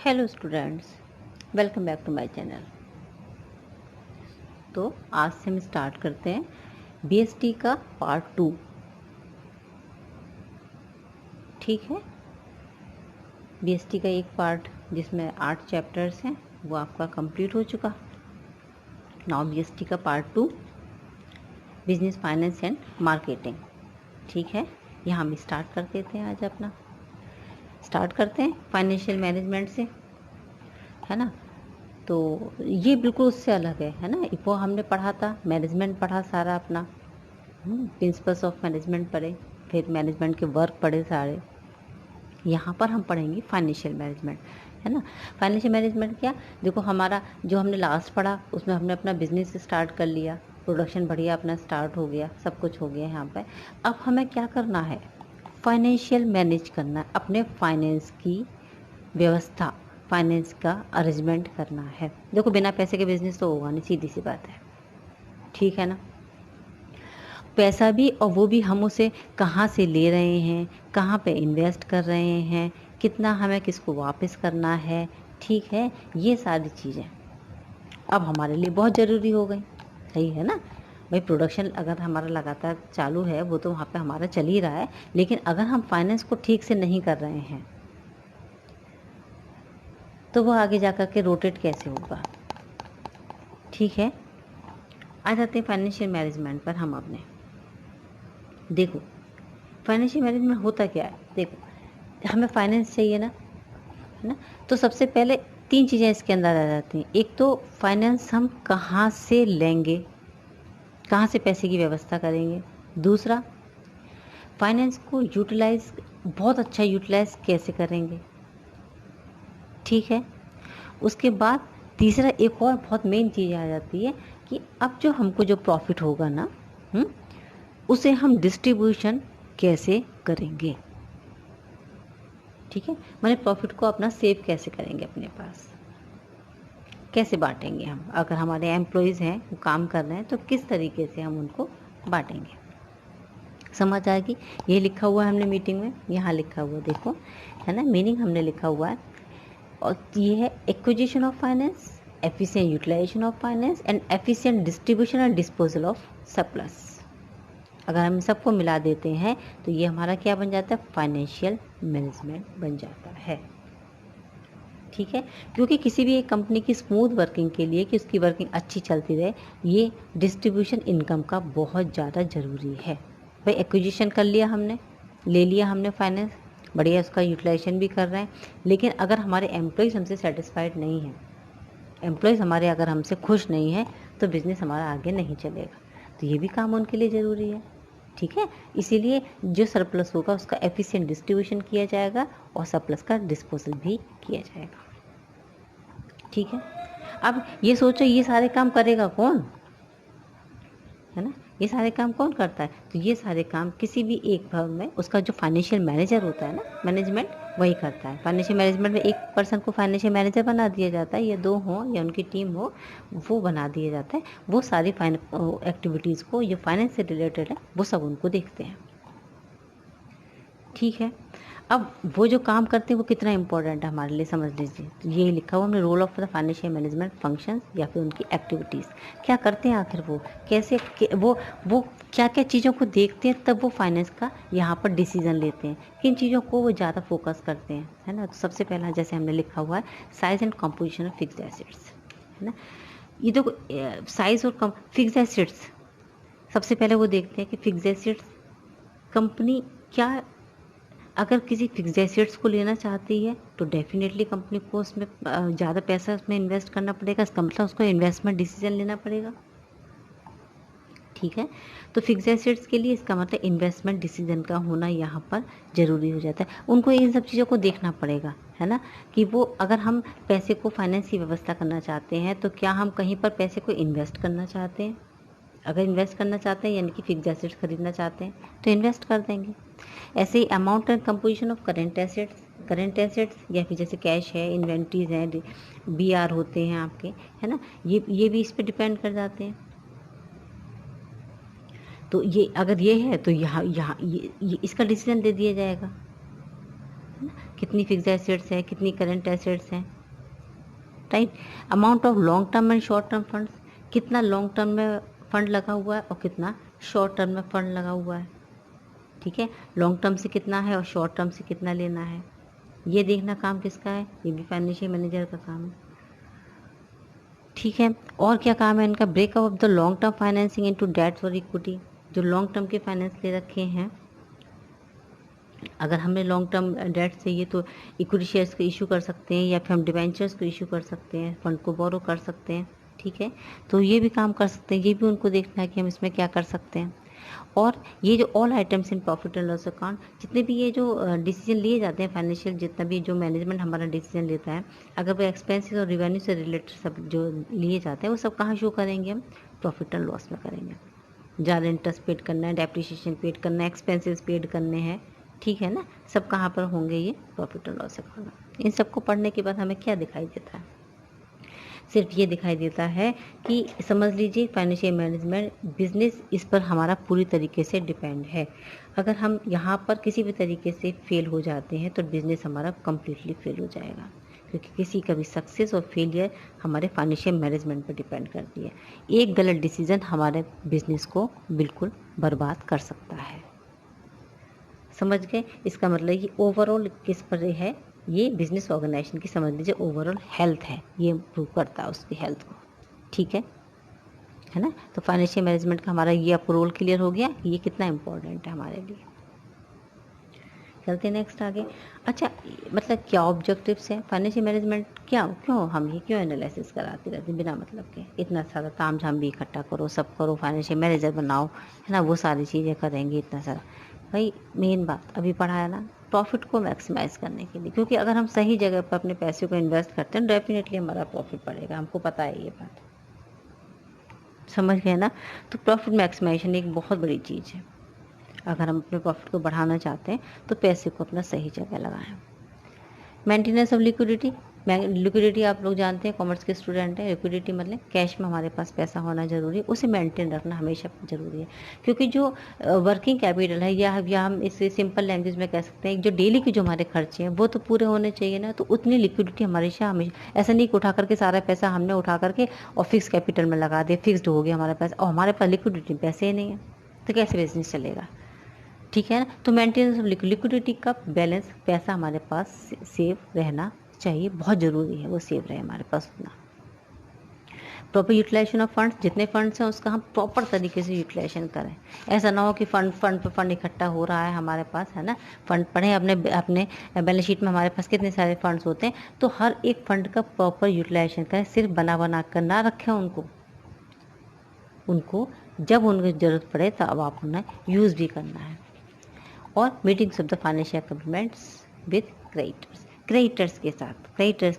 Hello students, welcome back to my channel. तो आज से हम स्टार्ट करते हैं बीएसटी का पार्ट 2। ठीक है, बीएसटी का एक पार्ट जिसमें 8 चैप्टर्स हैं वो आपका कंप्लीट हो चुका। नाउ बीएसटी का part 2, business finance and marketing. ठीक है, यहाँ हम स्टार्ट कर देते हैं। आज अपना स्टार्ट करते हैं फाइनेंशियल मैनेजमेंट से, है ना। तो ये बिल्कुल उससे अलग है ना। वो हमने पढ़ा था, मैनेजमेंट पढ़ा सारा अपना, प्रिंसिपल्स ऑफ मैनेजमेंट पढ़े, फिर मैनेजमेंट के वर्क पढ़े सारे। यहाँ पर हम पढ़ेंगे फाइनेंशियल मैनेजमेंट, है ना। फाइनेंशियल मैनेजमेंट क्या, देखो हमारा जो हमने लास्ट पढ़ा उसमें हमने अपना बिजनेस स्टार्ट कर लिया, प्रोडक्शन बढ़िया अपना स्टार्ट हो गया, सब कुछ हो गया यहाँ पर। अब हमें क्या करना है, फाइनेंशियल मैनेज करना, अपने फाइनेंस की व्यवस्था, फाइनेंस का अरेंजमेंट करना है। देखो बिना पैसे के बिजनेस तो होगा नहीं, सीधी सी बात है। ठीक है ना। पैसा भी, और वो भी हम उसे कहाँ से ले रहे हैं, कहाँ पे इन्वेस्ट कर रहे हैं, कितना हमें किसको वापस करना है। ठीक है, ये सारी चीज़ें अब हमारे लिए बहुत ज़रूरी हो गई। सही है ना भाई। प्रोडक्शन अगर हमारा लगातार चालू है, वो तो वहाँ पे हमारा चल ही रहा है, लेकिन अगर हम फाइनेंस को ठीक से नहीं कर रहे हैं तो वो आगे जा कर के रोटेट कैसे होगा। ठीक है, आ जाते हैं फाइनेंशियल मैनेजमेंट पर। हम अपने देखो फाइनेंशियल मैनेजमेंट होता क्या है। देखो हमें फाइनेंस चाहिए ना, है ना। तो सबसे पहले 3 चीज़ें इसके अंदर आ जाती हैं। एक तो फाइनेंस हम कहाँ से लेंगे, कहाँ से पैसे की व्यवस्था करेंगे। दूसरा, फाइनेंस को यूटिलाइज, बहुत अच्छा यूटिलाइज कैसे करेंगे। ठीक है, उसके बाद तीसरा एक और बहुत मेन चीज़ आ जाती है कि अब जो हमको जो प्रॉफिट होगा ना, उसे हम डिस्ट्रीब्यूशन कैसे करेंगे। ठीक है, मैंने प्रॉफिट को अपना सेव कैसे करेंगे, अपने पास कैसे बांटेंगे हम। अगर हमारे एम्प्लॉयज़ हैं, वो काम कर रहे हैं, तो किस तरीके से हम उनको बांटेंगे, समझ आएगी। ये लिखा हुआ है हमने मीटिंग में, यहाँ लिखा हुआ देखो, है ना। मीनिंग हमने लिखा हुआ है, और ये है acquisition of finance, efficient utilisation of finance and efficient distribution and disposal of surplus. अगर हम सबको मिला देते हैं तो ये हमारा क्या बन जाता है, फाइनेंशियल मैनेजमेंट बन जाता है। ठीक है, क्योंकि किसी भी एक कंपनी की स्मूथ वर्किंग के लिए, कि उसकी वर्किंग अच्छी चलती रहे, ये डिस्ट्रीब्यूशन इनकम का बहुत ज़्यादा ज़रूरी है। भाई एक्विजिशन कर लिया हमने, ले लिया हमने फाइनेंस, बढ़िया उसका यूटिलाइजेशन भी कर रहे हैं, लेकिन अगर हमारे एम्प्लॉयज़ हमसे सेटिस्फाइड नहीं हैं, एम्प्लॉयज़ हमारे अगर हमसे खुश नहीं है, तो बिज़नेस हमारा आगे नहीं चलेगा। तो ये भी काम उनके लिए ज़रूरी है। ठीक है, इसीलिए जो सरप्लस होगा उसका एफिशिएंट डिस्ट्रीब्यूशन किया जाएगा और सरप्लस का डिस्पोजल भी किया जाएगा। ठीक है, अब ये सोचो ये सारे काम करेगा कौन, है ना। ये सारे काम कौन करता है, तो ये सारे काम किसी भी एक फर्म में उसका जो फाइनेंशियल मैनेजर होता है ना, मैनेजमेंट वही करता है। फाइनेंशियल मैनेजमेंट में एक पर्सन को फाइनेंशियल मैनेजर बना दिया जाता है, या 2 हो या उनकी टीम हो, वो बना दिया जाता है। वो सारी एक्टिविटीज़ को जो फाइनेंस से रिलेटेड है वो सब उनको देखते हैं। ठीक है, अब वो जो काम करते हैं वो कितना इंपॉर्टेंट है हमारे लिए, समझ लीजिए। तो ये लिखा हुआ हमने, role of the financial management functions, या फिर उनकी एक्टिविटीज़ क्या करते हैं आखिर, वो कैसे वो क्या क्या चीज़ों को देखते हैं, तब वो फाइनेंस का यहाँ पर डिसीजन लेते हैं, किन चीज़ों को वो ज़्यादा फोकस करते हैं, है ना। तो सबसे पहला जैसे हमने लिखा हुआ है, size and composition of fixed assets, है ना। ये देखो साइज और फिक्स्ड एसेट्स, सबसे पहले वो देखते हैं कि फिक्स्ड एसेट्स कंपनी क्या, अगर किसी फिक्स्ड एसेट्स को लेना चाहती है तो डेफिनेटली कंपनी को उसमें ज़्यादा पैसा उसमें इन्वेस्ट करना पड़ेगा। इसका मतलब उसको इन्वेस्टमेंट डिसीजन लेना पड़ेगा। ठीक है, तो फिक्स्ड एसेट्स के लिए इसका मतलब इन्वेस्टमेंट डिसीजन का होना यहाँ पर ज़रूरी हो जाता है। उनको इन सब चीज़ों को देखना पड़ेगा, है ना, कि वो अगर हम पैसे को फाइनेंस की व्यवस्था करना चाहते हैं तो क्या हम कहीं पर पैसे को इन्वेस्ट करना चाहते हैं। अगर इन्वेस्ट करना चाहते हैं यानी कि फिक्स्ड एसेट्स खरीदना चाहते हैं तो इन्वेस्ट कर देंगे। ऐसे ही amount and composition of current assets या फिर जैसे कैश है, इन्वेंट्रीज हैं, बीआर होते हैं आपके, है ना, ये भी इस पे डिपेंड कर जाते हैं। तो ये अगर ये है तो यहाँ ये इसका डिसीजन दे दिया जाएगा, है ना, कितनी फिक्स्ड एसेट्स है, कितनी करेंट एसेट्स हैं, right. Amount of long term and short term funds, कितना लॉन्ग टर्म में फंड लगा हुआ है और कितना शॉर्ट टर्म में फंड लगा हुआ है, ठीक है। लॉन्ग टर्म से कितना है और शॉर्ट टर्म से कितना लेना है, ये देखना काम किसका है, ये भी फाइनेंशियल मैनेजर का काम है, ठीक है। और क्या काम है इनका, breakup of the long term financing into debts और इक्विटी, जो लॉन्ग टर्म के फाइनेंस ले रखे हैं, अगर हमें लॉन्ग टर्म डेट चाहिए तो इक्विटी शेयर्स को इशू कर सकते हैं या फिर हम डिवेंचर्स को इशू कर सकते हैं, फंड को बोरो कर सकते हैं, ठीक है। तो ये भी काम कर सकते हैं, ये भी उनको देखना है कि हम इसमें क्या कर सकते हैं। और ये जो all items in profit and loss account, जितने भी ये जो डिसीजन लिए जाते हैं फाइनेंशियल, जितना भी जो मैनेजमेंट हमारा डिसीजन लेता है, अगर वो एक्सपेंसेस और रेवेन्यू से रिलेटेड सब जो लिए जाते हैं वो सब कहाँ शो करेंगे, हम प्रॉफिट एंड लॉस में करेंगे। ज़्यादा इंटरेस्ट पेड करना है, डेप्रिसिएशन पेड करना है, एक्सपेंसेस पेड करने हैं, ठीक है ना, सब कहाँ पर होंगे, ये प्रॉफिट एंड लॉस अकाउंट। इन सबको पढ़ने के बाद हमें क्या दिखाई देता है, सिर्फ ये दिखाई देता है कि समझ लीजिए फाइनेंशियल मैनेजमेंट बिजनेस, इस पर हमारा पूरी तरीके से डिपेंड है। अगर हम यहाँ पर किसी भी तरीके से फेल हो जाते हैं तो बिजनेस हमारा कम्प्लीटली फेल हो जाएगा, क्योंकि किसी का भी सक्सेस और फेलियर हमारे फाइनेंशियल मैनेजमेंट पर डिपेंड करती है। एक गलत डिसीजन हमारे बिजनेस को बिल्कुल बर्बाद कर सकता है, समझ गए। इसका मतलब ये ओवरऑल किस पर है, ये बिजनेस ऑर्गेनाइजेशन की समझ लीजिए ओवरऑल हेल्थ है, ये इम्प्रूव करता है उसकी हेल्थ को, ठीक है ना। तो फाइनेंशियल मैनेजमेंट का हमारा ये आपको रोल क्लियर हो गया कि ये कितना इम्पोर्टेंट है हमारे लिए। चलते नेक्स्ट आगे। अच्छा, मतलब क्या ऑब्जेक्टिव्स हैं फाइनेंशियल मैनेजमेंट, क्या क्यों हम ये क्यों एनालिसिस कराते रहते हैं बिना मतलब के, इतना सारा ताम झाम भी इकट्ठा करो, सब करो, फाइनेंशियल मैनेजर बनाओ, है ना, वो सारी चीज़ें करेंगे, इतना सारा। भाई मेन बात अभी पढ़ा है ना, प्रॉफिट को मैक्सिमाइज़ करने के लिए, क्योंकि अगर हम सही जगह पर अपने पैसे को इन्वेस्ट करते हैं डेफिनेटली हमारा प्रॉफिट बढ़ेगा, हमको पता है ये बात, समझ गए ना। तो प्रॉफिट मैक्सिमाइजेशन एक बहुत बड़ी चीज़ है। अगर हम अपने प्रॉफिट को बढ़ाना चाहते हैं तो पैसे को अपना सही जगह लगाएं। मेंटेनेंस ऑफ लिक्विडिटी, लिक्विडिटी आप लोग जानते हैं, कॉमर्स के स्टूडेंट हैं, लिक्विडिटी मतलब कैश में हमारे पास पैसा होना जरूरी है, उसे मेंटेन रखना हमेशा जरूरी है, क्योंकि जो वर्किंग कैपिटल है, या हम इसे सिंपल लैंग्वेज में कह सकते हैं, जो डेली के जो हमारे खर्चे हैं वो तो पूरे होने चाहिए ना, तो उतनी लिक्विडिटी हमेशा ऐसा नहीं कि उठा करके सारा पैसा हमने उठा करके और फिक्स कैपिटल में लगा दिया, फिक्सड हो गया हमारा पैसा और हमारे पास लिक्विडिटी पैसे ही नहीं है, तो कैसे बिजनेस चलेगा, ठीक है ना। तो मेंटेनेंस ऑफ लिक्विडिटी का बैलेंस, पैसा हमारे पास सेव रहना चाहिए, बहुत ज़रूरी है वो सेव रहे हमारे पास उतना। प्रॉपर यूटिलाइजेशन ऑफ फंड्स, जितने फंड्स हैं उसका हम प्रॉपर तरीके से यूटिलाइजेशन करें। ऐसा ना हो कि फंड पे फंड इकट्ठा हो रहा है हमारे पास, है ना, फंड पढ़े अपने अपने बैलेंस शीट में हमारे पास कितने सारे फंड्स होते हैं, तो हर एक फंड का प्रॉपर यूटिलाइजेशन करें, सिर्फ बना कर ना रखें उनको जब उनको ज़रूरत पड़े तो अब आप उन्हें यूज़ भी करना है। और meetings of the financial commitments with creditors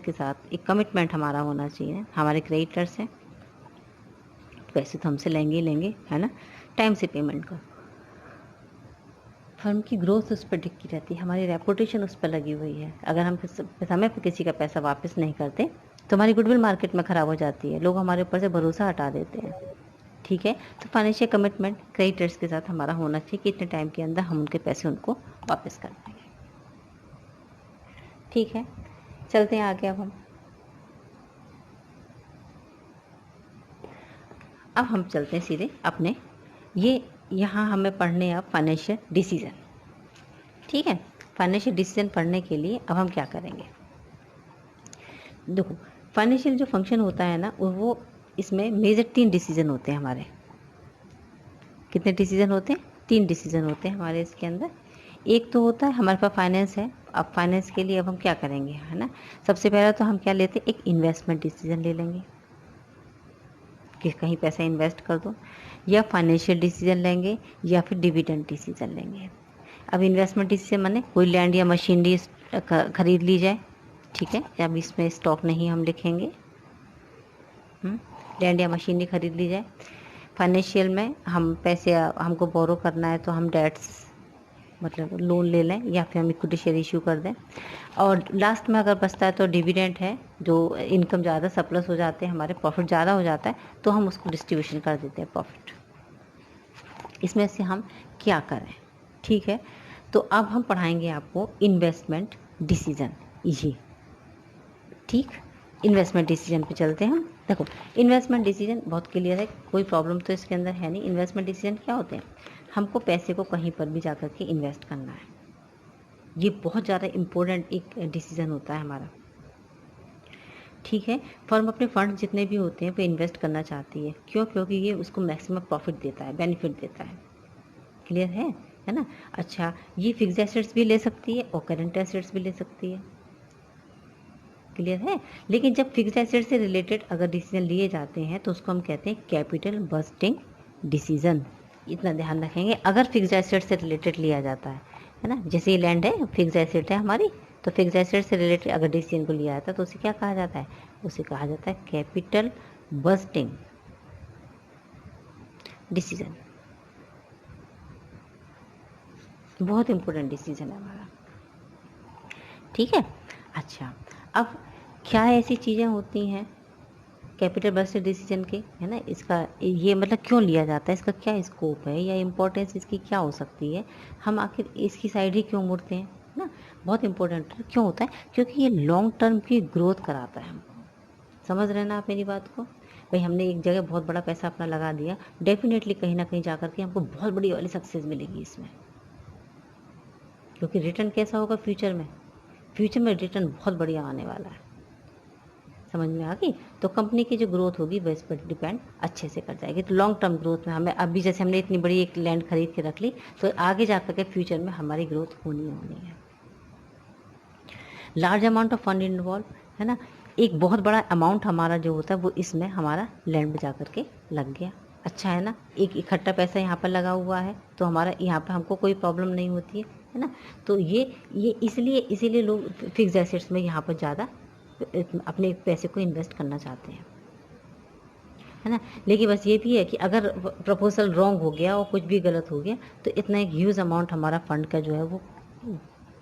के साथ एक कमिटमेंट हमारा होना चाहिए, हमारे क्रेडिटर्स हैं, पैसे तो हमसे लेंगे ही लेंगे, है ना, टाइम से पेमेंट करो। फर्म की ग्रोथ उस पर टिकी रहती है, हमारी रेपुटेशन उस पर लगी हुई है। अगर हम समय पर किसी का पैसा वापस नहीं करते तो हमारी गुडविल मार्केट में ख़राब हो जाती है, लोग हमारे ऊपर से भरोसा हटा देते हैं, ठीक है। तो फाइनेंशियल कमिटमेंट क्रेडिटर्स के साथ हमारा होना चाहिए कि इतने टाइम के अंदर हम उनके पैसे उनको वापस कर देंगे, ठीक है। चलते हैं आगे। अब हम चलते हैं सीधे अपने ये यहाँ हमें पढ़ने अब फाइनेंशियल डिसीजन, ठीक है। फाइनेंशियल डिसीजन पढ़ने के लिए अब हम क्या करेंगे, देखो फाइनेंशियल जो फंक्शन होता है ना, वो इसमें मेजर 3 डिसीजन होते हैं हमारे। कितने डिसीजन होते हैं, 3 डिसीजन होते हैं हमारे इसके अंदर। एक तो होता है हमारे पास फाइनेंस है, अब फाइनेंस के लिए अब हम क्या करेंगे, है ना, सबसे पहला तो हम क्या लेते हैं, एक इन्वेस्टमेंट डिसीजन ले लेंगे कि कहीं पैसा इन्वेस्ट कर दो, या फाइनेंशियल डिसीजन लेंगे या फिर डिविडेंड डिसीजन लेंगे। अब इन्वेस्टमेंट डिसीजन माने कोई लैंड या मशीनरी खरीद ली जाए, ठीक है, अब इसमें स्टॉक नहीं हम लिखेंगे, लैंड या मशीनरी खरीद ली जाए। फाइनेंशियल में हम पैसे हमको बोरो करना है तो हम डेट्स मतलब लोन ले लें या फिर हम इक्विटी शेयर इशू कर दें। और लास्ट में अगर बचता है तो डिविडेंड है, जो इनकम ज़्यादा सरप्लस हो जाते हैं, हमारे प्रॉफिट ज़्यादा हो जाता है तो हम उसको डिस्ट्रीब्यूशन कर देते हैं प्रॉफिट। इसमें से हम क्या करें, ठीक है। तो अब हम पढ़ाएंगे आपको इन्वेस्टमेंट डिसीजन, ये ठीक। इन्वेस्टमेंट डिसीजन पे चलते हैं हम। देखो इन्वेस्टमेंट डिसीजन बहुत क्लियर है, कोई प्रॉब्लम तो इसके अंदर है नहीं। इन्वेस्टमेंट डिसीजन क्या होते हैं, हमको पैसे को कहीं पर भी जाकर के इन्वेस्ट करना है। ये बहुत ज़्यादा इम्पोर्टेंट एक डिसीजन होता है हमारा। ठीक है, फर्म अपने फंड जितने भी होते हैं वो इन्वेस्ट करना चाहती है, क्यों? क्योंकि ये उसको मैक्सिमम प्रॉफिट देता है, बेनिफिट देता है। क्लियर है ना? अच्छा, ये फिक्स एसेट्स भी ले सकती है और करंट एसेट्स भी ले सकती है। क्लियर है? लेकिन जब फिक्स एसेट से रिलेटेड अगर डिसीजन लिए जाते हैं तो उसको हम कहते हैं कैपिटल बस्टिंग डिसीजन। इतना ध्यान रखेंगे, अगर फिक्स एसेट से रिलेटेड लिया जाता है ना, जैसे ये लैंड है, फिक्स एसेट है हमारी, तो फिक्स एसेट से रिलेटेड अगर डिसीजन को लिया जाता है तो उसे क्या कहा जाता है? उसे कहा जाता है कैपिटल बस्टिंग डिसीजन। बहुत इंपॉर्टेंट डिसीजन है हमारा। ठीक है, अच्छा, अब क्या ऐसी चीज़ें होती हैं कैपिटल बस्टिंग डिसीजन के, है ना, इसका ये मतलब क्यों लिया जाता है, इसका क्या स्कोप है या इम्पोर्टेंस इसकी क्या हो सकती है, हम आखिर इसकी साइड ही क्यों मुड़ते हैं ना? बहुत इंपॉर्टेंट क्यों होता है? क्योंकि ये लॉन्ग टर्म की ग्रोथ कराता है हमको। समझ रहे हैं ना आप मेरी बात को? भाई हमने एक जगह बहुत बड़ा पैसा अपना लगा दिया, डेफिनेटली कहीं ना कहीं जाकर के हमको बहुत बड़ी वाली सक्सेस मिलेगी इसमें, क्योंकि रिटर्न कैसा होगा फ्यूचर में? फ्यूचर में रिटर्न बहुत बढ़िया आने वाला है। समझ में आ गई? तो कंपनी की जो ग्रोथ होगी वह इस पर डिपेंड अच्छे से कर जाएगी। तो लॉन्ग टर्म ग्रोथ में हमें अभी जैसे हमने इतनी बड़ी एक लैंड खरीद के रख ली, तो आगे जाकर के फ्यूचर में हमारी ग्रोथ होनी है। Large amount of fund involve, है ना, एक बहुत बड़ा अमाउंट हमारा जो होता है वो इसमें हमारा लैंड में जाकर के लग गया। अच्छा है ना, एक इकट्ठा पैसा यहाँ पर लगा हुआ है तो हमारा यहाँ पर हमको कोई प्रॉब्लम नहीं होती है ना। तो ये इसीलिए लोग फिक्स एसेट्स में यहाँ पर ज़्यादा अपने पैसे को इन्वेस्ट करना चाहते हैं, है ना। लेकिन बस ये भी है कि अगर प्रपोजल रॉन्ग हो गया और कुछ भी गलत हो गया तो इतना एक ह्यूज अमाउंट हमारा फंड का जो है वो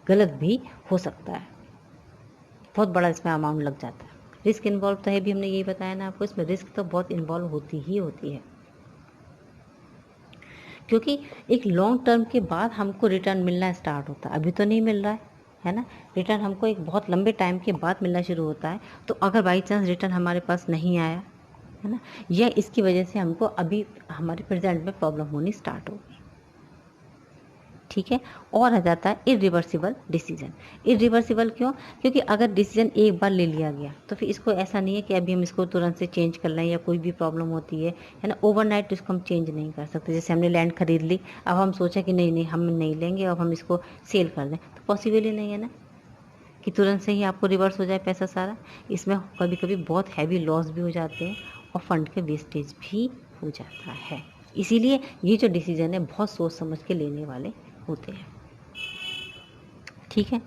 गलत भी हो सकता है, बहुत बड़ा इसमें अमाउंट लग जाता है। रिस्क इन्वॉल्व तो है भी, हमने यही बताया ना आपको, इसमें रिस्क तो बहुत इन्वॉल्व होती है, क्योंकि एक लॉन्ग टर्म के बाद हमको रिटर्न मिलना स्टार्ट होता है, अभी तो नहीं मिल रहा है ना। रिटर्न हमको एक बहुत लंबे टाइम के बाद मिलना शुरू होता है। तो अगर बाई चांस रिटर्न हमारे पास नहीं आया, है ना, या इसकी वजह से हमको अभी हमारे प्रेजेंट में प्रॉब्लम होनी स्टार्ट होगी। ठीक है, और आ जाता है इरिवर्सिबल डिसीजन। इरिवर्सिबल क्यों? क्योंकि अगर डिसीजन एक बार ले लिया गया तो फिर इसको ऐसा नहीं है कि अभी हम इसको तुरंत से चेंज कर लें, या कोई भी प्रॉब्लम होती है ना, ओवरनाइट इसको हम चेंज नहीं कर सकते। जैसे हमने लैंड खरीद ली, अब हम सोचा कि नहीं हम नहीं लेंगे, अब हम इसको सेल कर दें, तो पॉसिबल ही नहीं है ना कि तुरंत से ही आपको रिवर्स हो जाए पैसा सारा। इसमें कभी कभी बहुत हैवी लॉस भी हो जाते हैं और फंड के वेस्टेज भी हो जाता है। इसीलिए ये जो डिसीजन है बहुत सोच समझ के लेने वाले होते हैं। ठीक है,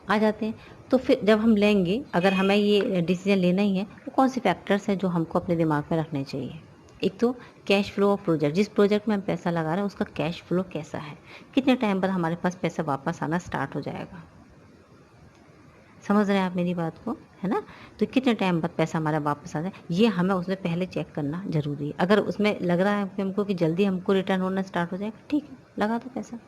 आ जाते हैं। तो फिर जब हम लेंगे, अगर हमें ये डिसीजन लेना ही है तो कौन से फैक्टर्स हैं जो हमको अपने दिमाग में रखने चाहिए? एक तो कैश फ्लो ऑफ प्रोजेक्ट, जिस प्रोजेक्ट में हम पैसा लगा रहे हैं उसका कैश फ्लो कैसा है, कितने टाइम बाद हमारे पास पैसा वापस आना स्टार्ट हो जाएगा। समझ रहे हैं आप मेरी बात को, है ना। तो कितने टाइम बाद पैसा हमारा वापस आ जाए, ये हमें उसमें पहले चेक करना जरूरी है। अगर उसमें लग रहा है हमको कि जल्दी हमको रिटर्न होना स्टार्ट हो जाएगा, ठीक है, लगा दो पैसा,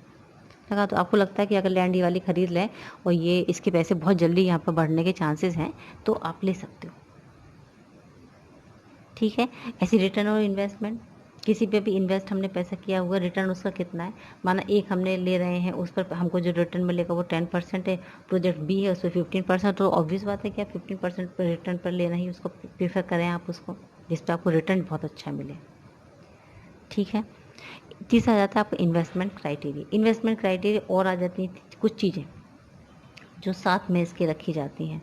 लगा दो। आपको लगता है कि अगर लैंड ये वाली खरीद लें और ये इसके पैसे बहुत जल्दी यहाँ पर बढ़ने के चांसेस हैं तो आप ले सकते हो। ठीक है, ऐसी रिटर्न और इन्वेस्टमेंट, किसी पे भी इन्वेस्ट हमने पैसा किया हुआ, रिटर्न उसका कितना है, माना एक हमने ले रहे हैं, उस पर हमको जो रिटर्न मिलेगा वो 10% है, प्रोजेक्ट बी है उसमें 15%, तो ऑब्वियस बात है कि आप 15% पर रिटर्न पर लेना ही उसको प्रीफर करें आप उसको, जिस पर आपको रिटर्न बहुत अच्छा मिले। ठीक है, तीसरा आ जाता है आपका इन्वेस्टमेंट क्राइटेरिया। इन्वेस्टमेंट क्राइटेरिया और आ जाती हैं कुछ चीज़ें जो साथ में इसके रखी जाती हैं।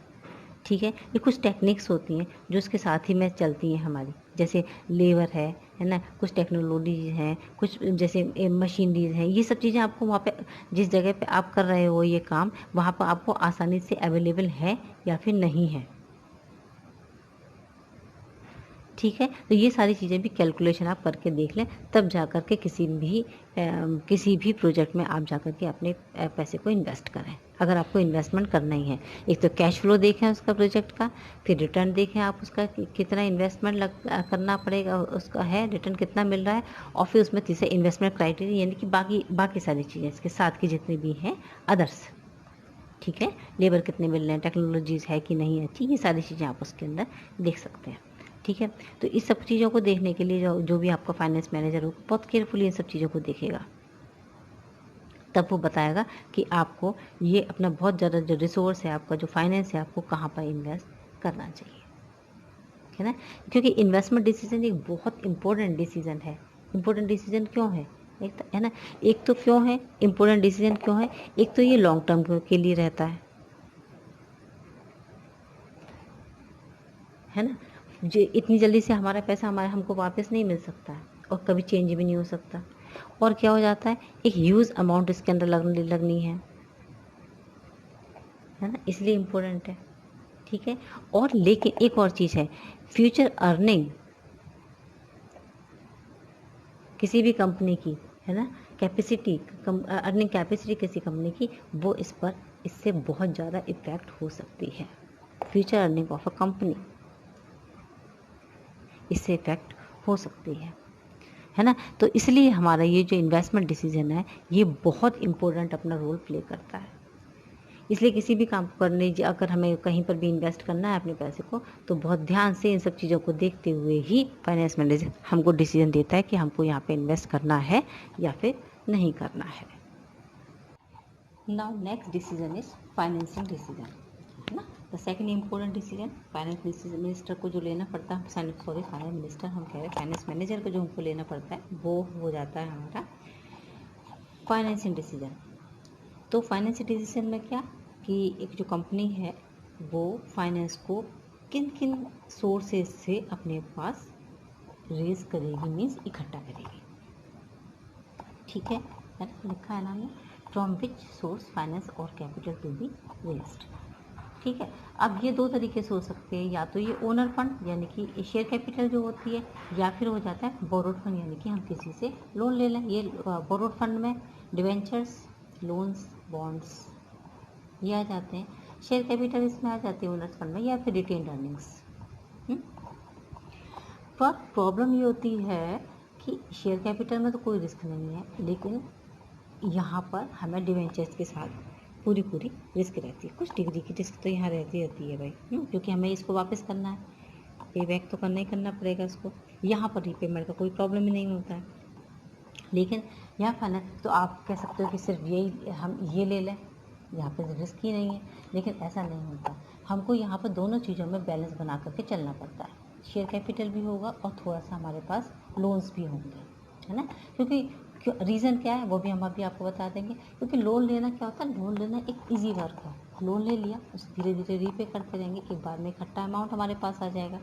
ठीक है, ये कुछ टेक्निक्स होती हैं जो इसके साथ ही में चलती हैं हमारी, जैसे लेबर है ना, कुछ टेक्नोलॉजीज हैं, कुछ जैसे मशीनरीज हैं, ये सब चीज़ें आपको वहाँ पे जिस जगह पे आप कर रहे हो ये काम, वहाँ पर आपको आसानी से अवेलेबल है या फिर नहीं है। ठीक है, तो ये सारी चीज़ें भी कैलकुलेशन आप करके देख लें, तब जा कर के किसी भी प्रोजेक्ट में आप जा कर के अपने पैसे को इन्वेस्ट करें, अगर आपको इन्वेस्टमेंट करना ही है। एक तो कैश फ्लो देखें उसका प्रोजेक्ट का, फिर रिटर्न देखें आप उसका कितना इन्वेस्टमेंट करना पड़ेगा, उसका है रिटर्न कितना मिल रहा है, और फिर उसमें तीसरा इन्वेस्टमेंट क्राइटेरिया, यानी कि बाकी सारी चीज़ें इसके साथ की जितनी भी हैं अदर्स। ठीक है, लेबर कितने मिल रहे हैं, टेक्नोलॉजीज है कि नहीं अच्छी, ये सारी चीज़ें आप उसके अंदर देख सकते हैं। ठीक है, तो इस सब चीज़ों को देखने के लिए जो भी आपका फाइनेंस मैनेजर हो बहुत केयरफुली इन सब चीज़ों को देखेगा, तब वो बताएगा कि आपको ये अपना बहुत ज़्यादा जो रिसोर्स है, आपका जो फाइनेंस है, आपको कहाँ पर इन्वेस्ट करना चाहिए, है ना। क्योंकि इन्वेस्टमेंट डिसीजन एक बहुत इंपॉर्टेंट डिसीजन है। इंपॉर्टेंट डिसीजन क्यों है, एक तो है ना, एक तो क्यों है इंपॉर्टेंट डिसीजन क्यों है, एक तो ये लॉन्ग टर्म के लिए रहता है ना। जो इतनी जल्दी से हमारा पैसा हमको वापस नहीं मिल सकता है और कभी चेंज भी नहीं हो सकता। और क्या हो जाता है, एक ह्यूज अमाउंट इसके अंदर लगनी है ना, इसलिए इम्पोर्टेंट है। ठीक है, और लेकिन एक और चीज़ है, फ्यूचर अर्निंग किसी भी कंपनी की, है ना, कैपेसिटी, अर्निंग कैपेसिटी किसी कंपनी की, वो इससे बहुत ज़्यादा इफेक्ट हो सकती है। Future earning of a company इससे इफेक्ट हो सकती है ना। तो इसलिए हमारा ये जो इन्वेस्टमेंट डिसीजन है ये बहुत इम्पोर्टेंट अपना रोल प्ले करता है। इसलिए किसी भी काम को करने, अगर हमें कहीं पर भी इन्वेस्ट करना है अपने पैसे को, तो बहुत ध्यान से इन सब चीज़ों को देखते हुए ही फाइनेंस मैनेजर हमको डिसीजन देता है कि हमको यहाँ पे इन्वेस्ट करना है या फिर नहीं करना है। Now next decision is financial decision, है ना। The second important decision finance minister को जो लेना पड़ता है, फाइनेंस मिनिस्टर हम कह रहे हैं, फाइनेंस मैनेजर को जो हमको लेना पड़ता है वो हो जाता है हमारा फाइनेंशियल डिसीजन। तो फाइनेंशियल डिसीजन में क्या कि एक जो कंपनी है वो फाइनेंस को किन किन सोर्सेज से अपने पास रेज करेगी, मीन्स इकट्ठा करेगी। ठीक है, लिखा है ना हमने, फ्रॉम विच सोर्स फाइनेंस और कैपिटल टू बी रेज्ड। ठीक है, अब ये दो तरीके से हो सकते हैं, या तो ये ओनर फंड यानी कि शेयर कैपिटल जो होती है, या फिर हो जाता है बोरोड फंड यानी कि हम किसी से लोन ले लें। ये बोरोड फंड में डिवेंचर्स, लोन्स, बॉन्ड्स ये आ जाते हैं। शेयर कैपिटल इसमें आ जाती है ओनर्स फंड में, या फिर रिटेन्ड अर्निंग्स। पर प्रॉब्लम ये होती है कि शेयर कैपिटल में तो कोई रिस्क नहीं है, लेकिन यहाँ पर हमें डिवेंचर्स के साथ पूरी रिस्क रहती है। कुछ डिग्री की रिस्क तो यहाँ रहती है भाई, क्योंकि हमें इसको वापस करना है, पे बैक तो करना ही करना पड़ेगा इसको। यहाँ पर रीपेमेंट का कोई प्रॉब्लम ही नहीं होता है। लेकिन यहाँ फाइनेंस तो आप कह सकते हो कि सिर्फ यही हम ये ले लें, यहाँ पर रिस्क ही नहीं है, लेकिन ऐसा नहीं होता। हमको यहाँ पर दोनों चीज़ों में बैलेंस बना करके चलना पड़ता है। शेयर कैपिटल भी होगा और थोड़ा सा हमारे पास लोन्स भी होंगे, है ना। क्योंकि रीज़न क्या है वो भी हम अभी आपको बता देंगे। क्योंकि लोन लेना क्या होता है, लोन लेना एक ईजी वर्क है। लोन ले लिया, उसे धीरे धीरे रीपे करते रहेंगे, एक बार में इकट्ठा अमाउंट हमारे पास आ जाएगा।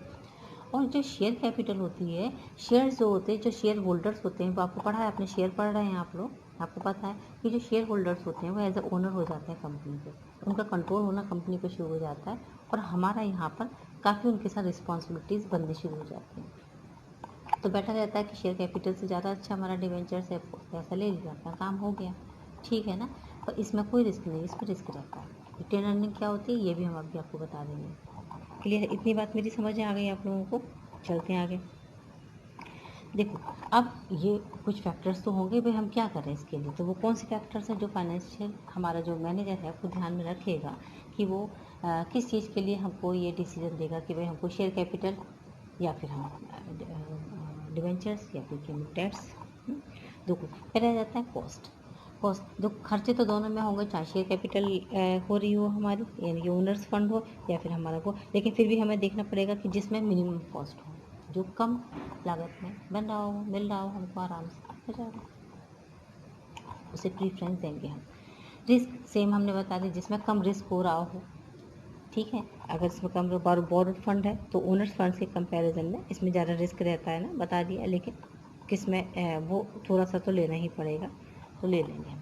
और जो शेयर कैपिटल होती है, शेयर जो होते हैं, जो शेयर होल्डर्स होते हैं, वो आपको पढ़ा है, आपने शेयर पढ़ रहे हैं आप लोग, आपको पता है कि जो शेयर होल्डर्स होते हैं वो एज ए ओनर हो जाते हैं कंपनी के, उनका कंट्रोल होना कंपनी पे शुरू हो जाता है, और हमारा यहाँ पर काफ़ी उनके साथ रिस्पॉन्सिबिलिटीज़ बननी शुरू हो जाती हैं। तो बेटर रहता है कि शेयर कैपिटल से ज़्यादा अच्छा हमारा डिवेंचर से पैसा ले लिया, अपना काम हो गया, ठीक है ना। पर इसमें कोई रिस्क नहीं, इसमें रिस्क रहता है। रिटेन अर्निंग क्या होती है ये भी हम अभी आपको बता देंगे। क्लियर, इतनी बात मेरी समझ में आ गई आप लोगों को। चलते हैं आगे। देखो, अब ये कुछ फैक्टर्स तो होंगे भाई, हम क्या करें इसके लिए, तो वो कौन से फैक्टर्स हैं जो फाइनेंशियल हमारा जो मैनेजर है वो ध्यान में रखेगा कि वो किस चीज़ के लिए हमको ये डिसीजन देगा कि भाई हमको शेयर कैपिटल या फिर हम डिवेंचर्स या फिर डेट्स। देखो, पहले आ जाता है कॉस्ट। जो खर्चे तो दोनों में होंगे, चाहे शेयर कैपिटल हो रही हो हमारी, यानी कि ओनर्स फंड हो या फिर हमारा वो, लेकिन फिर भी हमें देखना पड़ेगा कि जिसमें मिनिमम कॉस्ट हो, जो कम लागत में बन रहा हो, मिल रहा हो, हमको आराम से हो जाएगा, उसे प्रीफ्रेंस देंगे हम। रिस्क सेम हमने बता दी, जिसमें कम रिस्क हो रहा हो, ठीक है। अगर इसमें कम बोरोड फंड है तो ओनर्स फंड के कंपैरिजन में इसमें ज़्यादा रिस्क रहता है ना, बता दिया, लेकिन किसमें वो थोड़ा सा तो लेना ही पड़ेगा, तो ले लेंगे हम।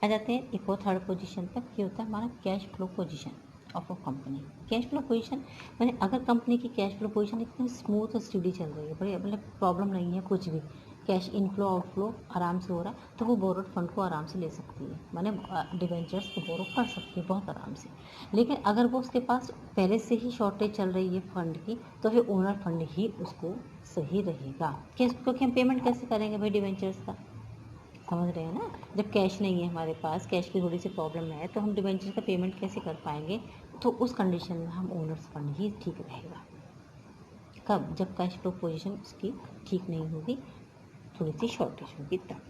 आ जाते हैं एक और थर्ड पोजीशन पर, ये होता है हमारा cash flow position of a company. Cash flow position मैंने, अगर कंपनी की कैश फ्लो पोजीशन इतनी स्मूथ और स्टडी चल रही है, बड़ी मतलब प्रॉब्लम नहीं है कुछ भी, कैश इनफ्लो आउटफ्लो आराम से हो रहा है, तो वो बोरोड फंड को आराम से ले सकती है, माने डिवेंचर्स को बोरो कर सकती है बहुत आराम से। लेकिन अगर वो उसके पास पहले से ही शॉर्टेज चल रही है फंड की, तो फिर ओनर फंड ही उसको सही रहेगा। क्योंकि हम पेमेंट कैसे करेंगे भाई डिवेंचर्स का, समझ रहे हैं ना। जब कैश नहीं है हमारे पास, कैश की थोड़ी सी प्रॉब्लम है, तो हम डिबेंचर का पेमेंट कैसे कर पाएंगे? तो उस कंडीशन में हम ओनर्स फंड ही ठीक रहेगा। कब? जब कैश फ्लो पोजीशन उसकी ठीक नहीं होगी, थोड़ी सी शॉर्टेज होगी तब,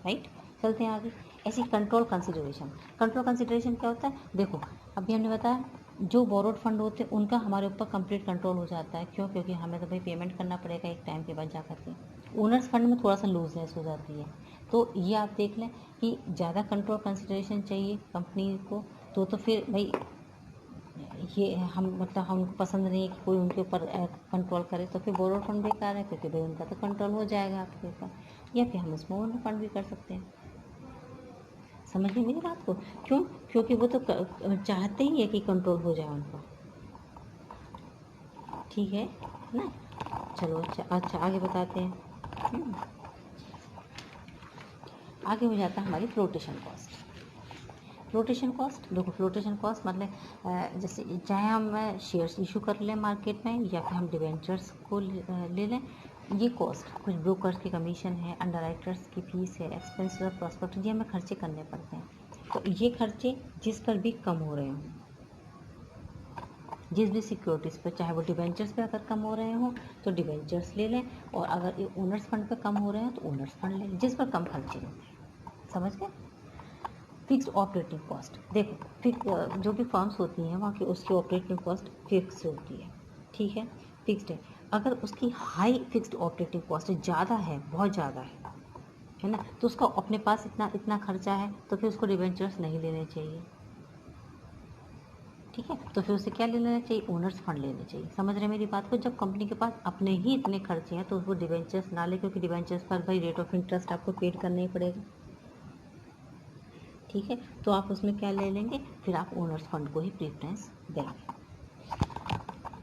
राइट। चलते हैं आगे। ऐसी कंट्रोल कंसिडरेशन। कंट्रोल कंसिडरेशन क्या होता है? देखो, अभी हमने बताया जो बोरोड फंड होते हैं उनका हमारे ऊपर कंप्लीट कंट्रोल हो जाता है। क्यों? क्योंकि हमें तो भाई पेमेंट करना पड़ेगा एक टाइम के बाद जा करके। ओनर्स फंड में थोड़ा सा लूजनेस हो जाती है। तो ये आप देख लें कि ज़्यादा कंट्रोल कंसिडरेशन चाहिए कंपनी को, तो फिर भाई ये हम मतलब हमको पसंद नहीं है कि कोई उनके ऊपर कंट्रोल करे, तो फिर बोरोड फंड बेकार है, क्योंकि भाई उनका तो कंट्रोल हो जाएगा आपके ऊपर। या फिर हम उसमें ओनर फंड भी कर सकते हैं। समझ गए मेरी बात को? क्यों? क्योंकि वो तो चाहते ही है कि कंट्रोल हो जाए उनका, ठीक है ना। चलो अच्छा आगे बताते हैं। आगे हो जाता है हमारी फ्लोटेशन कॉस्ट। फ्लोटेशन कॉस्ट, देखो फ्लोटेशन कॉस्ट मतलब जैसे चाहे हम शेयर्स इशू कर लें मार्केट में, या फिर हम डिवेंचर्स को ले लें, ये कॉस्ट कुछ ब्रोकर्स की कमीशन है, अंडर राइटर्स की फीस है, एक्सपेंस ऑफ प्रॉस्पेक्ट, ये हमें खर्चे करने पड़ते हैं। तो ये खर्चे जिस पर भी कम हो रहे हों, जिस भी सिक्योरिटीज़ पर, चाहे वो डिवेंचर्स पे अगर कम हो रहे हों तो डिवेंचर्स ले लें, और अगर ओनर्स फंड पे कम हो रहे हैं तो ओनर्स फंड ले लें, जिस पर कम खर्चे होते हैं। समझ गए? फिक्स्ड ऑपरेटिंग कॉस्ट, देखो जो भी फर्म्स होती हैं वहाँ की उसकी ऑपरेटिंग कॉस्ट फिक्स होती है, ठीक है, फिक्स्ड है। अगर उसकी हाई फिक्स्ड ऑपरेटिंग कॉस्ट ज़्यादा है, बहुत ज़्यादा है ना, तो उसका अपने पास इतना इतना खर्चा है, तो फिर उसको डिवेंचर्स नहीं लेने चाहिए, ठीक है। तो फिर उसे क्या ले लेना चाहिए? ओनर्स फंड लेने चाहिए। समझ रहे हैं मेरी बात को? जब कंपनी के पास अपने ही इतने खर्चे हैं तो वो डिवेंचर्स ना ले, क्योंकि डिवेंचर्स पर भाई रेट ऑफ इंटरेस्ट आपको पेड करना ही पड़ेगा, ठीक है। तो आप उसमें क्या ले लेंगे? फिर आप ओनर्स फंड को ही प्रेफरेंस देंगे।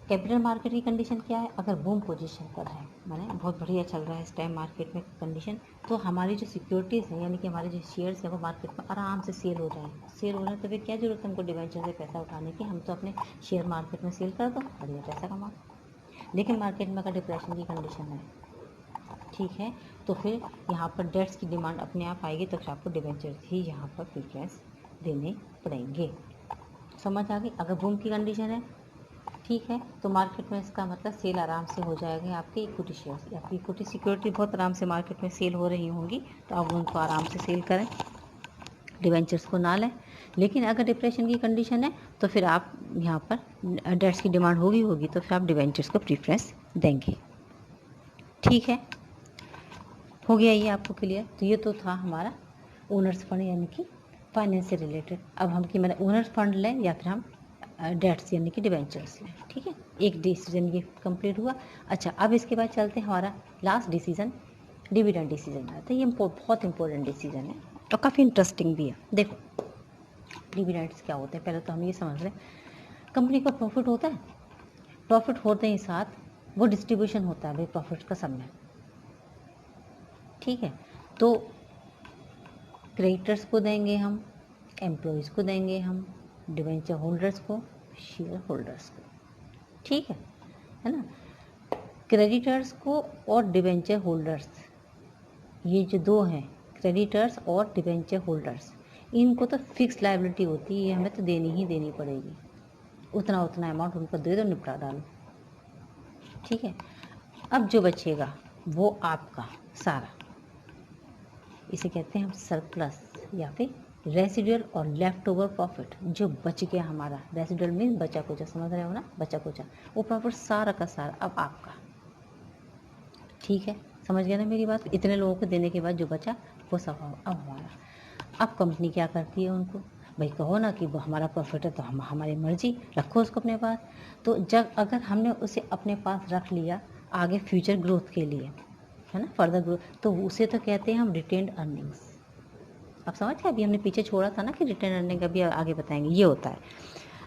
कैपिटल मार्केट की कंडीशन क्या है? अगर बूम पोजीशन पर है, माने बहुत बढ़िया चल रहा है इस टाइम मार्केट में कंडीशन, तो हमारी जो सिक्योरिटीज़ हैं, यानी कि हमारे जो शेयर्स हैं, वो मार्केट में आराम से सेल हो रहे हैं। सेल हो रहे हैं तो फिर क्या जरूरत है हमको डिवेंचर से पैसा उठाने की? हम तो अपने शेयर मार्केट में सेल कर दो, बढ़िया पैसा कमाओ। लेकिन मार्केट में अगर डिप्रेशन की कंडीशन है, ठीक है, तो फिर यहाँ पर डेट्स की डिमांड अपने आप आएगी, तो फिर आपको डिवेंचर्स ही यहाँ पर प्रेफरेंस देने पड़ेंगे। समझ आ गई? अगर बूम की कंडीशन है, ठीक है, तो मार्केट में इसका मतलब सेल आराम से हो जाएगा। आपके इक्विटी शेयर्स, आपकी इक्विटी सिक्योरिटी बहुत आराम से मार्केट में सेल हो रही होंगी, तो आप उनको आराम से सेल करें, डिवेंचर्स को ना लें। लेकिन अगर डिप्रेशन की कंडीशन है तो फिर आप यहाँ पर डेट्स की डिमांड होगी, तो फिर आप डिवेंचर्स को प्रीफरेंस देंगे, ठीक है। हो गया ये आपको क्लियर? तो ये तो था हमारा ओनर्स फंड, यानी कि फाइनेंस से रिलेटेड। अब हम कि मैंने ओनर्स फंड लें या फिर हम डेट्स यानी कि डिवेंचर्स लें, ठीक है। एक डिसीजन ये कंप्लीट हुआ। अच्छा, अब इसके बाद चलते हैं हमारा लास्ट डिसीजन, डिविडेंड डिसीजन आता है। ये बहुत इंपॉर्टेंट डिसीजन है और काफ़ी इंटरेस्टिंग भी है। देखो डिविडेंड्स क्या होते हैं, पहले तो हम ये समझ लें। कंपनी का प्रॉफिट होता है, प्रॉफिट होते ही साथ वो डिस्ट्रीब्यूशन होता है भाई प्रॉफिट का सब में, ठीक है। तो क्रेडिटर्स को देंगे हम, एम्प्लॉयज़ को देंगे हम, डिवेंचर होल्डर्स को, शेयर होल्डर्स को, ठीक है ना। क्रेडिटर्स को और डिवेंचर होल्डर्स, ये जो दो हैं, क्रेडिटर्स और डिवेंचर होल्डर्स, इनको तो फिक्स लायबिलिटी होती है, ये हमें तो देनी ही देनी पड़ेगी। उतना उतना अमाउंट उनको दे दो, निपटा डालो, ठीक है। अब जो बचेगा वो आपका सारा, इसे कहते हैं हम सरप्लस या फिर रेसिडुअल और लेफ्ट ओवर प्रॉफिट। जो बच गया हमारा, रेसिडुअल मीन बचा कुचा, समझ रहे हो ना, बचा कुचा, वो प्रॉफिट सारा का सारा अब आपका, ठीक है। समझ गया ना मेरी बात? इतने लोगों को देने के बाद जो बचा वो सब अब हमारा। अब कंपनी क्या करती है, उनको भाई कहो ना कि वो हमारा प्रॉफिट है तो हम हमारी मर्जी, रखो उसको अपने पास। तो जब अगर हमने उसे अपने पास रख लिया आगे फ्यूचर ग्रोथ के लिए, है ना, फर्दर ग्रोथ, तो उसे तो कहते हैं हम रिटेन्ड अर्निंग्स। अब समझ गए? अभी हमने पीछे छोड़ा था ना कि रिटेन अर्निंग, अभी आगे बताएंगे। ये होता है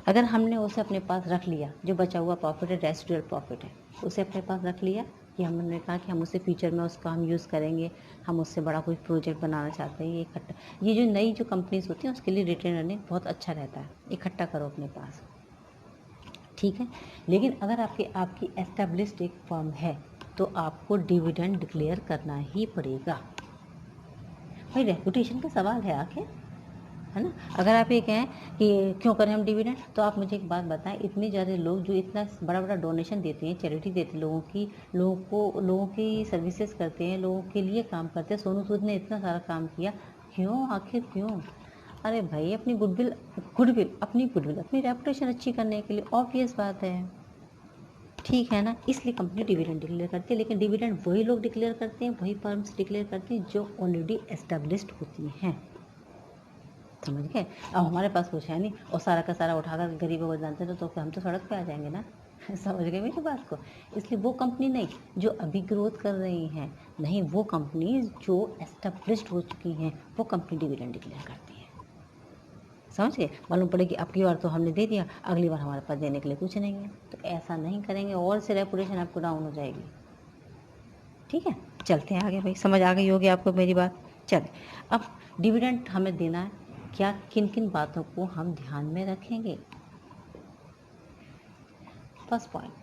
अगर हमने उसे अपने पास रख लिया, जो बचा हुआ प्रॉफिट है, रेसिडुअल प्रॉफिट है, उसे अपने पास रख लिया, कि हमने कहा कि हम उसे फ्यूचर में उसका हम यूज़ करेंगे, हम उससे बड़ा कोई प्रोजेक्ट बनाना चाहते हैं, ये इकट्ठा, ये जो नई जो कंपनीज होती हैं उसके लिए रिटेन अर्निंग बहुत अच्छा रहता है, इकट्ठा करो अपने पास, ठीक है। लेकिन अगर आपकी एस्टेब्लिश्ड एक फर्म है तो आपको डिविडेंड डिक्लेयर करना ही पड़ेगा। भाई रेपुटेशन का सवाल है आखिर, है ना। अगर आप ये कहें कि क्यों करें हम डिविडेंड, तो आप मुझे एक बात बताएं, इतने ज़्यादा लोग जो इतना बड़ा बड़ा डोनेशन देते हैं, चैरिटी देते हैं लोगों की सर्विसेज करते हैं, लोगों के लिए काम करते हैं, सोनू सूद ने इतना सारा काम किया, क्यों, आखिर क्यों? अरे भाई अपनी गुडविल अपनी रेपुटेशन अच्छी करने के लिए, ऑब्वियस बात है, ठीक है ना। इसलिए कंपनी डिविडेंड डिक्लेयर करती है, लेकिन डिविडेंड वही लोग डिक्लेयर करते हैं, वही फर्म्स डिक्लेयर करती हैं जो ऑलरेडी एस्टेब्लिश्ड होती हैं, समझ गए। अब हमारे पास कुछ है नहीं और सारा का सारा उठाकर गरीबों को जानते हैं, तो हम तो सड़क पे आ जाएंगे ना समझ गए मेरी बात को। इसलिए वो कंपनी नहीं जो अभी ग्रोथ कर रही हैं, नहीं, वो कंपनी जो एस्टेब्लिश्ड हो चुकी हैं, वो कंपनी डिविडेंड डिक्लेयर करती है, समझ गए। मालूम पड़े कि अब की बार तो हमने दे दिया, अगली बार हमारे पास देने के लिए कुछ नहीं है, तो ऐसा नहीं करेंगे और से रेपुटेशन आपको डाउन हो जाएगी, ठीक है। चलते हैं आगे भाई, समझ आ गई होगी आपको मेरी बात। चलिए, अब डिविडेंड हमें देना है, क्या किन किन बातों को हम ध्यान में रखेंगे। फर्स्ट पॉइंट,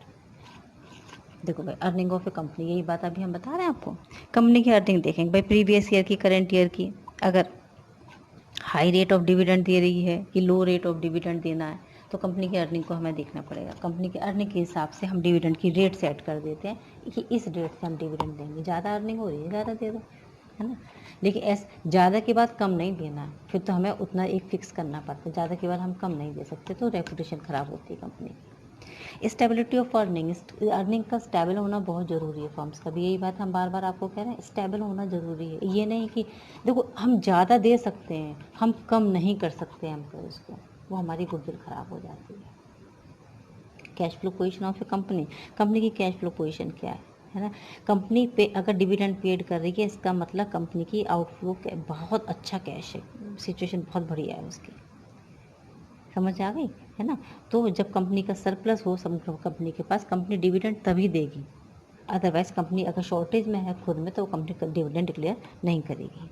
देखो भाई, अर्निंग ऑफ ए कंपनी, यही बात अभी हम बता रहे हैं आपको। कंपनी की अर्निंग देखेंगे भाई, प्रीवियस ईयर की, करंट ईयर की, अगर हाई रेट ऑफ डिविडेंड दे रही है कि लो रेट ऑफ डिविडेंड देना है, तो कंपनी की अर्निंग को हमें देखना पड़ेगा। कंपनी की अर्निंग के हिसाब से हम डिविडेंड की रेट सेट कर देते हैं कि इस रेट से हम डिविडेंड देंगे। ज़्यादा अर्निंग हो रही है, ज़्यादा दे दो, है ना। लेकिन ज़्यादा के बाद कम नहीं देना है, फिर तो हमें उतना एक फिक्स करना पड़ता है, ज़्यादा के बाद हम कम नहीं दे सकते, तो रेपुटेशन ख़राब होती है कंपनी की। स्टेबिलिटी ऑफ अर्निंग का स्टेबल होना बहुत ज़रूरी है फर्म्स का भी, यही बात हम बार बार आपको कह रहे हैं, स्टेबल होना ज़रूरी है। ये नहीं कि देखो हम ज़्यादा दे सकते हैं, हम कम नहीं कर सकते एम्प्लॉयज़ को, वो हमारी गुडविल ख़राब हो जाती है। Cash flow position of A company की कैश फ्लो पोजीशन क्या है ना। कंपनी पे अगर डिविडेंड पेड कर रही है, इसका मतलब कंपनी की आउटफ्लो बहुत अच्छा कैश है, सिचुएशन बहुत बढ़िया है उसकी, समझ आ गई, है ना। तो जब कंपनी का सरप्लस हो कंपनी के पास, कंपनी डिविडेंड तभी देगी, अदरवाइज कंपनी अगर शॉर्टेज में है खुद में, तो कंपनी डिविडेंड डिक्लेयर नहीं करेगी,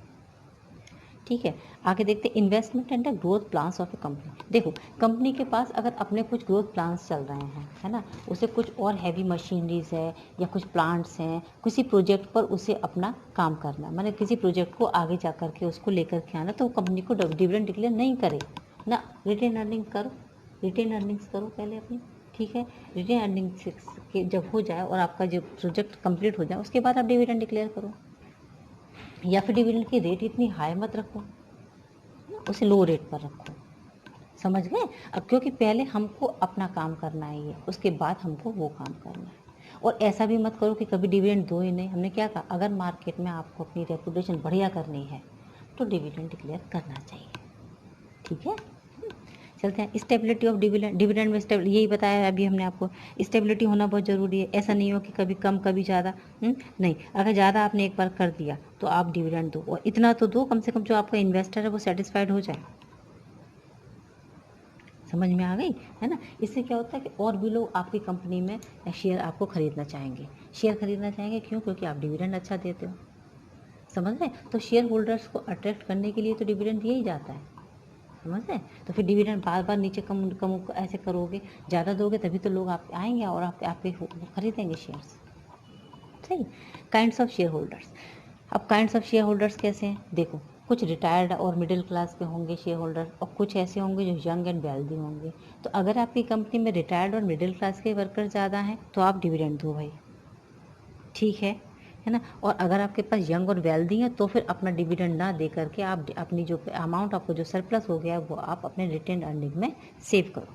ठीक है। आगे देखते हैं investment and growth plans of A company. देखो, कंपनी के पास अगर अपने कुछ ग्रोथ प्लान्स चल रहे हैं, है ना, उसे कुछ और हैवी मशीनरीज है या कुछ प्लांट्स हैं, किसी प्रोजेक्ट पर उसे अपना काम करना, मैंने किसी प्रोजेक्ट को आगे जा करके उसको लेकर के आना, तो कंपनी को डिविडेंड डिक्लेयर नहीं करे ना, रिटेन अर्निंग्स करो पहले अपनी, ठीक है। रिटेन अर्निंग्स के जब हो जाए और आपका जो प्रोजेक्ट कंप्लीट हो जाए, उसके बाद आप डिविडेंड डिक्लेयर करो, या फिर डिविडेंड की रेट इतनी हाई मत रखो, उसे लो रेट पर रखो, समझ गए। अब क्योंकि पहले हमको अपना काम करना है ये, उसके बाद हमको वो काम करना है। और ऐसा भी मत करो कि कभी डिविडेंड दो ही नहीं। हमने क्या कहा, अगर मार्केट में आपको अपनी रेपुटेशन बढ़िया करनी है तो डिविडेंड डिक्लेयर करना चाहिए, ठीक है। चलते हैं स्टेबिलिटी ऑफ डिविडेंड में यही बताया है अभी हमने आपको, स्टेबिलिटी होना बहुत ज़रूरी है। ऐसा नहीं हो कि कभी कम कभी ज़्यादा, नहीं, अगर ज़्यादा आपने एक बार कर दिया तो आप डिविडेंड दो, और इतना तो दो कम से कम जो आपका इन्वेस्टर है वो सेटिस्फाइड हो जाए, समझ में आ गई, है ना। इससे क्या होता है कि और भी लोग आपकी कंपनी में शेयर आपको खरीदना चाहेंगे, क्यों, क्योंकि आप डिविडेंड अच्छा देते हो, समझ रहे। तो शेयर होल्डर्स को अट्रैक्ट करने के लिए तो डिविडेंड दिया ही जाता है, समझ रहे। तो फिर डिविडेंड बार बार नीचे कम कम ऐसे करोगे, ज़्यादा दोगे, तभी तो लोग आप आएंगे और आपके खरीदेंगे शेयर्स, सही। काइंड्स ऑफ शेयर होल्डर्स, अब काइंड्स ऑफ शेयर होल्डर्स कैसे हैं, देखो, कुछ रिटायर्ड और मिडिल क्लास के होंगे शेयर होल्डर, और कुछ ऐसे होंगे जो यंग एंड वेल्दी होंगे। तो अगर आपकी कंपनी में रिटायर्ड और मिडिल क्लास के वर्कर ज़्यादा हैं तो आप डिविडेंड दो भाई, ठीक है ना। और अगर आपके पास यंग और वेल्दी हैं तो फिर अपना डिविडेंड ना दे करके आप अपनी जो अमाउंट आपको जो सरप्लस हो गया है वो आप अपने रिटेन अर्निंग में सेव करो,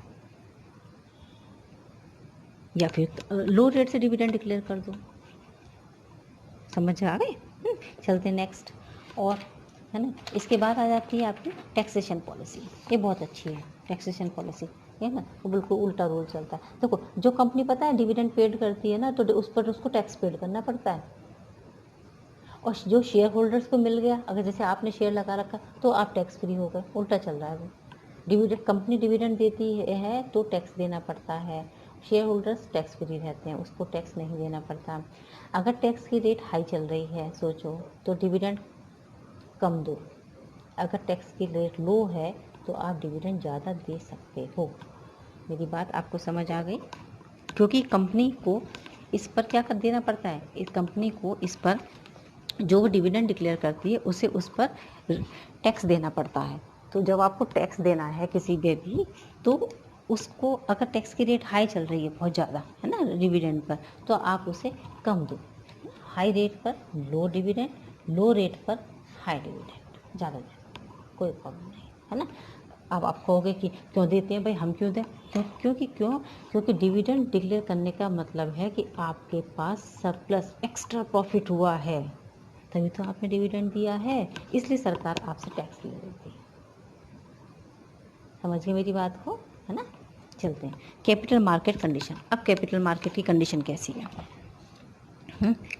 या फिर लो रेट से डिविडेंड डिक्लेयर कर दो, समझ आ गए। चलते नेक्स्ट, और है ना, इसके बाद आ जाती है आपकी टैक्सेशन पॉलिसी। ये बहुत अच्छी है टैक्सेशन पॉलिसी, है ना, वो बिल्कुल उल्टा रूल चलता है। देखो, जो कंपनी पता है डिविडेंड पेड करती है ना, तो उस पर उसको टैक्स पेड करना पड़ता है, और जो शेयर होल्डर्स को मिल गया, अगर जैसे आपने शेयर लगा रखा तो आप टैक्स फ्री हो गए, उल्टा चल रहा है वो। कंपनी डिविडेंड देती है तो टैक्स देना पड़ता है, शेयर होल्डर्स टैक्स फ्री रहते हैं, उसको टैक्स नहीं देना पड़ता। अगर टैक्स की रेट हाई चल रही है, सोचो, तो डिविडेंड कम दो, अगर टैक्स की रेट लो है तो आप डिविडेंड ज़्यादा दे सकते हो। मेरी बात आपको समझ आ गई, क्योंकि कंपनी को इस पर क्या कर देना पड़ता है, इस कंपनी को इस पर जो वो डिविडेंड डिक्लेयर करती है उसे उस पर टैक्स देना पड़ता है। तो जब आपको टैक्स देना है किसी पे भी, तो उसको अगर टैक्स की रेट हाई चल रही है बहुत ज़्यादा, है ना, डिविडेंड पर, तो आप उसे कम दो। हाई रेट पर लो डिविडेंड, लो रेट पर हाई डिविडेंड, ज़्यादा दें, कोई प्रॉब्लम नहीं, है ना। अब आप कहोगे कि क्यों देते हैं भाई, हम क्यों दें? क्योंकि डिविडेंड डिक्लेयर करने का मतलब है कि आपके पास सरप्लस एक्स्ट्रा प्रॉफिट हुआ है, तभी तो आपने डिविडेंड दिया है, इसलिए सरकार आपसे टैक्स ले लेती है। समझ गए मेरी बात को, है ना। चलते हैं कैपिटल मार्केट कंडीशन। अब कैपिटल मार्केट की कंडीशन कैसी है?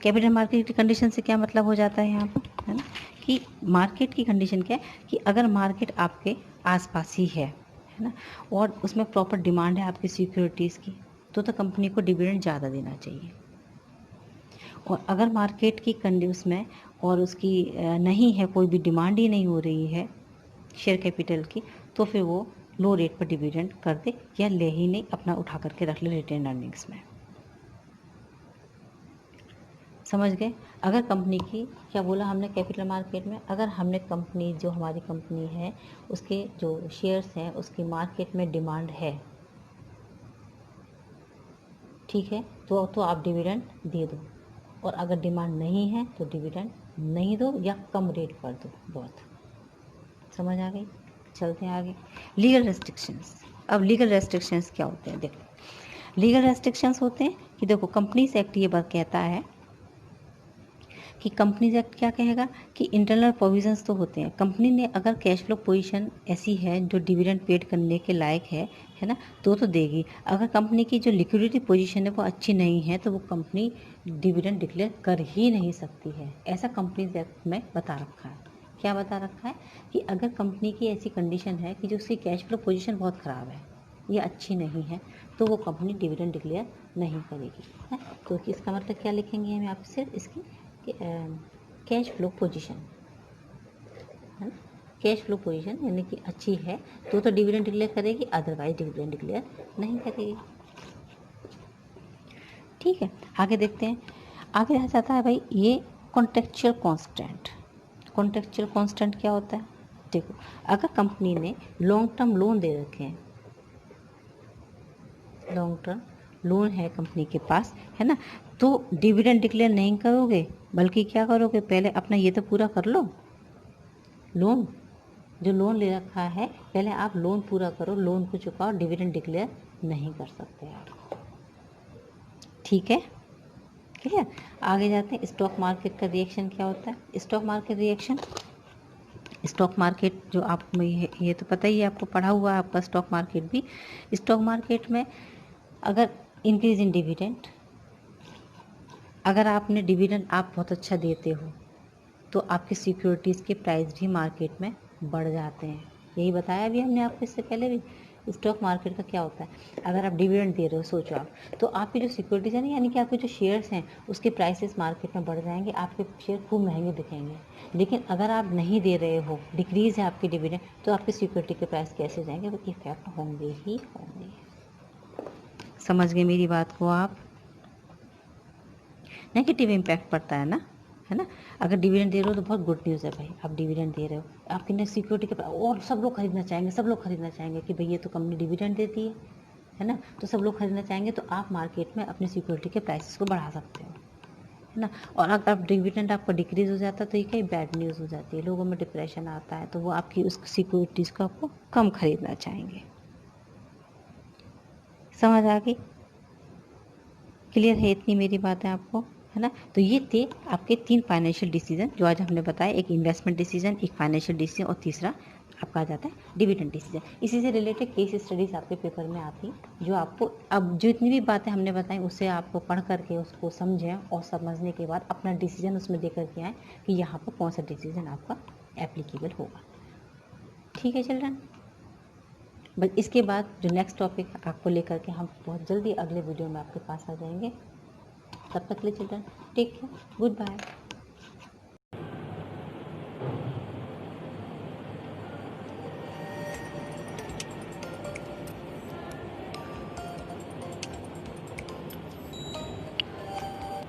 कैपिटल मार्केट की कंडीशन से क्या मतलब हो जाता है यहाँ पर, है ना, कि मार्केट की कंडीशन क्या है कि अगर मार्केट आपके आसपास ही है ना, और उसमें प्रॉपर डिमांड है आपकी सिक्योरिटीज़ की, तो कंपनी को डिविडेंड ज़्यादा देना चाहिए। और अगर मार्केट की कंडीशन में और उसकी नहीं है, कोई भी डिमांड ही नहीं हो रही है शेयर कैपिटल की, तो फिर वो लो रेट पर डिविडेंड कर दे या ले ही नहीं, अपना उठा करके रख ले रिटेन अर्निंग्स में। समझ गए? अगर कंपनी की, क्या बोला हमने कैपिटल मार्केट में, अगर हमने कंपनी, जो हमारी कंपनी है उसके जो शेयर्स हैं उसकी मार्केट में डिमांड है, ठीक है, तो आप डिविडेंड दे दो। और अगर डिमांड नहीं है तो डिविडेंड नहीं दो या कम रेट पर दो, बहुत। समझ आ गई? चलते हैं आगे। Legal restrictions. अब लीगल रेस्ट्रिक्शंस क्या होते हैं? देखो, लीगल रेस्ट्रिक्शंस होते हैं कि देखो, कंपनीज एक्ट ये बात कहता है कि कंपनीज एक्ट क्या कहेगा कि इंटरनल प्रोविजंस तो होते हैं, कंपनी ने अगर कैश फ्लो पोजीशन ऐसी है जो डिविडेंड पेड करने के लायक है ना, तो देगी। अगर कंपनी की जो लिक्विडिटी पोजीशन है वो अच्छी नहीं है, तो वो कंपनी डिविडेंड डिक्लेयर कर ही नहीं सकती है। ऐसा कंपनीज एक्ट में बता रखा है। क्या बता रखा है कि अगर कंपनी की ऐसी कंडीशन है कि जो उसकी कैश फ्लो पोजीशन बहुत ख़राब है, ये अच्छी नहीं है, तो वो कंपनी डिविडेंड डिक्लेयर नहीं करेगी, है। तो इसका मतलब क्या लिखेंगे हम यहाँ पे? सिर्फ इसकी कैश फ्लो पोजीशन, है ना, कैश फ्लो पोजीशन यानी कि अच्छी है तो डिविडेंड डिक्लेयर करेगी, अदरवाइज डिविडेंड डिक्लेयर नहीं करेगी। ठीक है, आगे देखते हैं। आगे आ जाता है भाई ये कॉन्ट्रेक्चुअल कांस्टेंट। कॉन्ट्रेक्चुअल कांस्टेंट क्या होता है? देखो, अगर कंपनी ने लॉन्ग टर्म लोन दे रखे हैं, लॉन्ग टर्म लोन है कंपनी के पास, है ना, तो डिविडेंड डिक्लेयर नहीं करोगे, बल्कि क्या करोगे, पहले अपना ये तो पूरा कर लो, लोन, जो लोन ले रखा है पहले आप लोन पूरा करो, लोन को चुकाओ, डिविडेंड डिक्लेयर नहीं कर सकते आप। ठीक है, क्लियर? आगे जाते हैं। स्टॉक मार्केट का रिएक्शन क्या होता है? Stock market reaction, stock market जो आप में ये तो पता ही है, आपको पढ़ा हुआ है आपका स्टॉक मार्केट भी। स्टॉक मार्केट में अगर इंक्रीज इन डिविडेंड, अगर आपने डिविडेंड आप बहुत अच्छा देते हो तो आपकी सिक्योरिटीज़ के प्राइस भी मार्केट में बढ़ जाते हैं। यही बताया भी हमने आपको इससे पहले भी। स्टॉक मार्केट का क्या होता है, अगर आप डिविडेंड दे रहे हो, सोचो आप, तो आपकी जो सिक्योरिटीज़ है ना, यानी कि आपके जो शेयर्स हैं उसके प्राइसेस मार्केट में बढ़ जाएंगे, आपके शेयर खूब महंगे दिखेंगे। लेकिन अगर आप नहीं दे रहे हो, डिक्रीज़ है आपकी डिविडेंड, तो आपकी सिक्योरिटी के प्राइस कैसे जाएंगे? वो इफेक्ट होंगे ही होंगे। समझ गए मेरी बात को आप? नेगेटिव इम्पैक्ट पड़ता है ना, है ना। अगर डिविडेंड दे रहे हो तो बहुत गुड न्यूज़ है भाई, आप डिविडेंड दे रहे हो, आपकी ने सिक्योरिटी के, और सब लोग खरीदना चाहेंगे, सब लोग खरीदना चाहेंगे कि भाई ये तो कंपनी डिविडेंड देती है ना, तो सब लोग खरीदना चाहेंगे, तो आप मार्केट में अपनी सिक्योरिटी के प्राइसेस को बढ़ा सकते हो, है ना। और अगर डिविडेंड आपका डिक्रीज हो जाता है तो ये कई बैड न्यूज़ हो जाती है, लोगों में डिप्रेशन आता है, तो वो आपकी उस सिक्योरिटीज़ को आपको कम खरीदना चाहेंगे। समझ आ गई? क्लियर है इतनी मेरी बातें आपको, है ना। तो ये थे आपके 3 फाइनेंशियल डिसीजन जो आज हमने बताया, एक इन्वेस्टमेंट डिसीजन, एक फाइनेंशियल डिसीजन और तीसरा आपका आ जाता है डिविडेंड डिसीजन। इसी से रिलेटेड केस स्टडीज़ आपके पेपर में आती, जो आपको अब जो इतनी भी बातें हमने बताई उससे आपको पढ़ करके उसको समझें और समझने के बाद अपना डिसीजन उसमें दे करके आएँ कि यहाँ पर कौन सा डिसीजन आपका एप्लीकेबल होगा। ठीक है चिल्ड्रन? बस इसके बाद जो नेक्स्ट टॉपिक आपको लेकर के हम बहुत जल्दी अगले वीडियो में आपके पास आ जाएंगे। तब तक के लिए children take care, good bye.